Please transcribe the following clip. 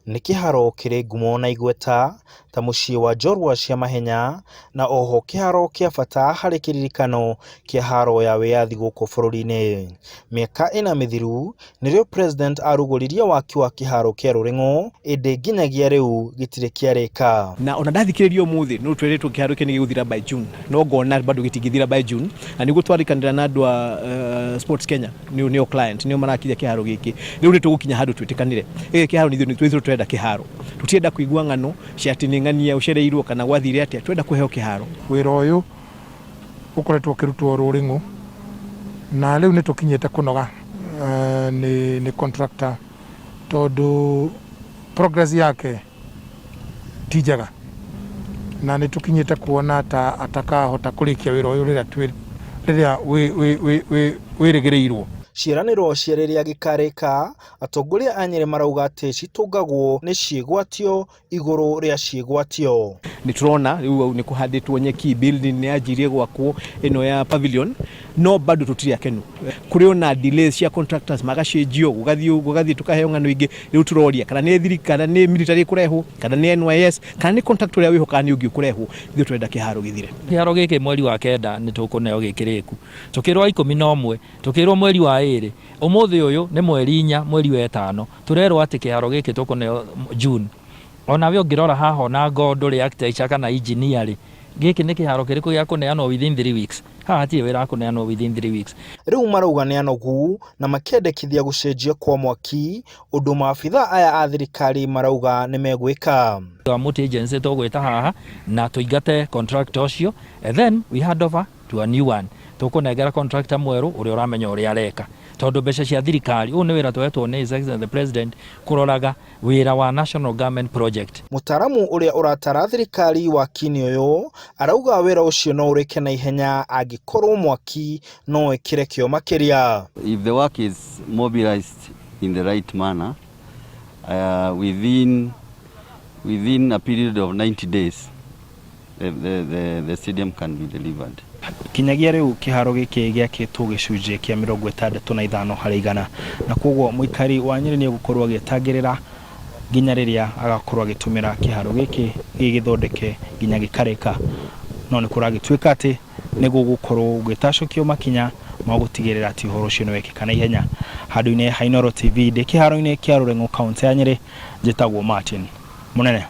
nĩ kĩharo kĩrĩ ngumo na igweta ta mũciĩ wa njorua cia mahenya na oho kĩharo kĩa bata harĩ kĩririkano kĩa haro ya wĩyathi gũkũ bũrũri-inĩ. Mĩaka ĩna mĩthiru nĩrĩo president arugũririe waki wa kĩharo kĩa Rũrĩng'ũ, ĩndĩ nginyagia rĩu gĩtirĩ kĩarĩka. Na ona ndathikĩrĩria ũmũthĩ no tweretwo kĩharo kĩu nĩ gĩgũthira by June, no ngona bado gĩtingĩthira by June, na nĩguo twarikanĩra na andũ a Sports Kenya nĩo client nĩo marakinya kĩharo gĩkĩ. Rĩu nĩ tũgũkinya handũ twĩtĩkanire gĩkĩ kĩharo nĩ twĩtwo twenda kĩharo, tutienda kuigua ng'ano cia atĩ nĩ ng'ania ũcereirwo kana gwathire atĩa, twenda kũheo kĩharo. Wĩra ũyũ ũkoretwo ũkĩrutwo Rũrĩng'ũ na rĩu nĩ tũkinyĩte kũnoga nĩ contractor tondũ progress yake ti njega na nĩ tũkinyĩte kuona ta atakahota kũrĩkia wĩra ũyũ rĩrĩa wĩrĩgĩrĩirwo. Ciĩranĩro cia rĩrĩa gĩkarĩka, atongoria a Nyeri marauga atĩ citũngagwo nĩ ciĩgwatio igũrũ rĩa ciĩgwatio. Nĩ turona rĩu nĩ kũhandĩtwo nyeki, building nĩ yanjirie gwakwo ĩno ya pavilion, no bado tũtirĩ akenu. Kũrĩ ona delays cia contractors magacenjio, gũgathiĩ tukaheo ng'ano ingĩ. Rĩu turoria kana nĩ thirikari, kana nĩ military kũrehwo, kana nĩ NYS, kana nĩ contractor ũrĩa wĩho, kana nĩ ũngĩ kũrehwo. Ithuĩ twenda kĩharo gĩthire. Kĩharo gĩkĩ mweri wa kenda nĩ tũkũneo gĩkĩrĩku, tũkĩrwo 11, tũkĩrwo mweri wa ĩrĩ, ũmũthĩ ũyũ nĩ mweri 4 mweri wa 5, turerwo atĩ kĩharo gĩkĩ tũkũneo June. Ona we ũngĩrora haha na ngondo reactor kana engineer, gĩkĩ nĩ kĩharo kĩrĩkũ gĩa kũneanwo within 3 weeks. Haha hatirĩ wĩra kũneanwo within 3 weeks. Rĩu marauga nĩ anogu na makĩendekithia gũcenjio kwa mwaki, ũndũ maabitha aya a thirikari marauga nĩ megwĩka. Multi agency tũgwĩta haha na tũingate contractor ũcio, and then we hand over to a new one. Tũkũnengera contractor mwerũ ũrĩa ũramenya ũrĩa areka, tondũ mbeca cia thirikari ũũ nĩ wĩra twetwo nĩ His Excellency the President kũroraga wĩra wa national government project. Mũtaramu ũrĩa ũratara thirikari waki-inĩ ũyũ arauga wĩra ũcio no ũrĩke na ihenya angĩkorwo mwaki no ĩkĩre kĩo makĩria. If the work is mobilized in the right manner, within a period of 90 days, the stadium can be delivered. Kinyagia rĩu kĩharo gĩkĩ gĩakĩtwo gĩcunjĩ kĩa 65 harĩ 100, na koguo mũikari wa Nyeri nĩ gũkorwo agĩtangĩrĩra nginya rĩrĩa agakorwo agĩtũmĩra kĩharo gĩkĩ gĩgĩthondeke nginya gĩkarĩka. No nĩ kũragĩtuĩka atĩ nĩ gũgũkorwo gũgĩtacũkio makinya ma gũtigĩrĩra atĩ ũhoro ũcio nĩ wekĩka na ihenya. Handũ-inĩ ha Inooro TV ndĩ kĩharo-inĩ kĩa Rũrĩng'ũ kaunti ya Nyeri, njĩtagwo Martin Mũnene.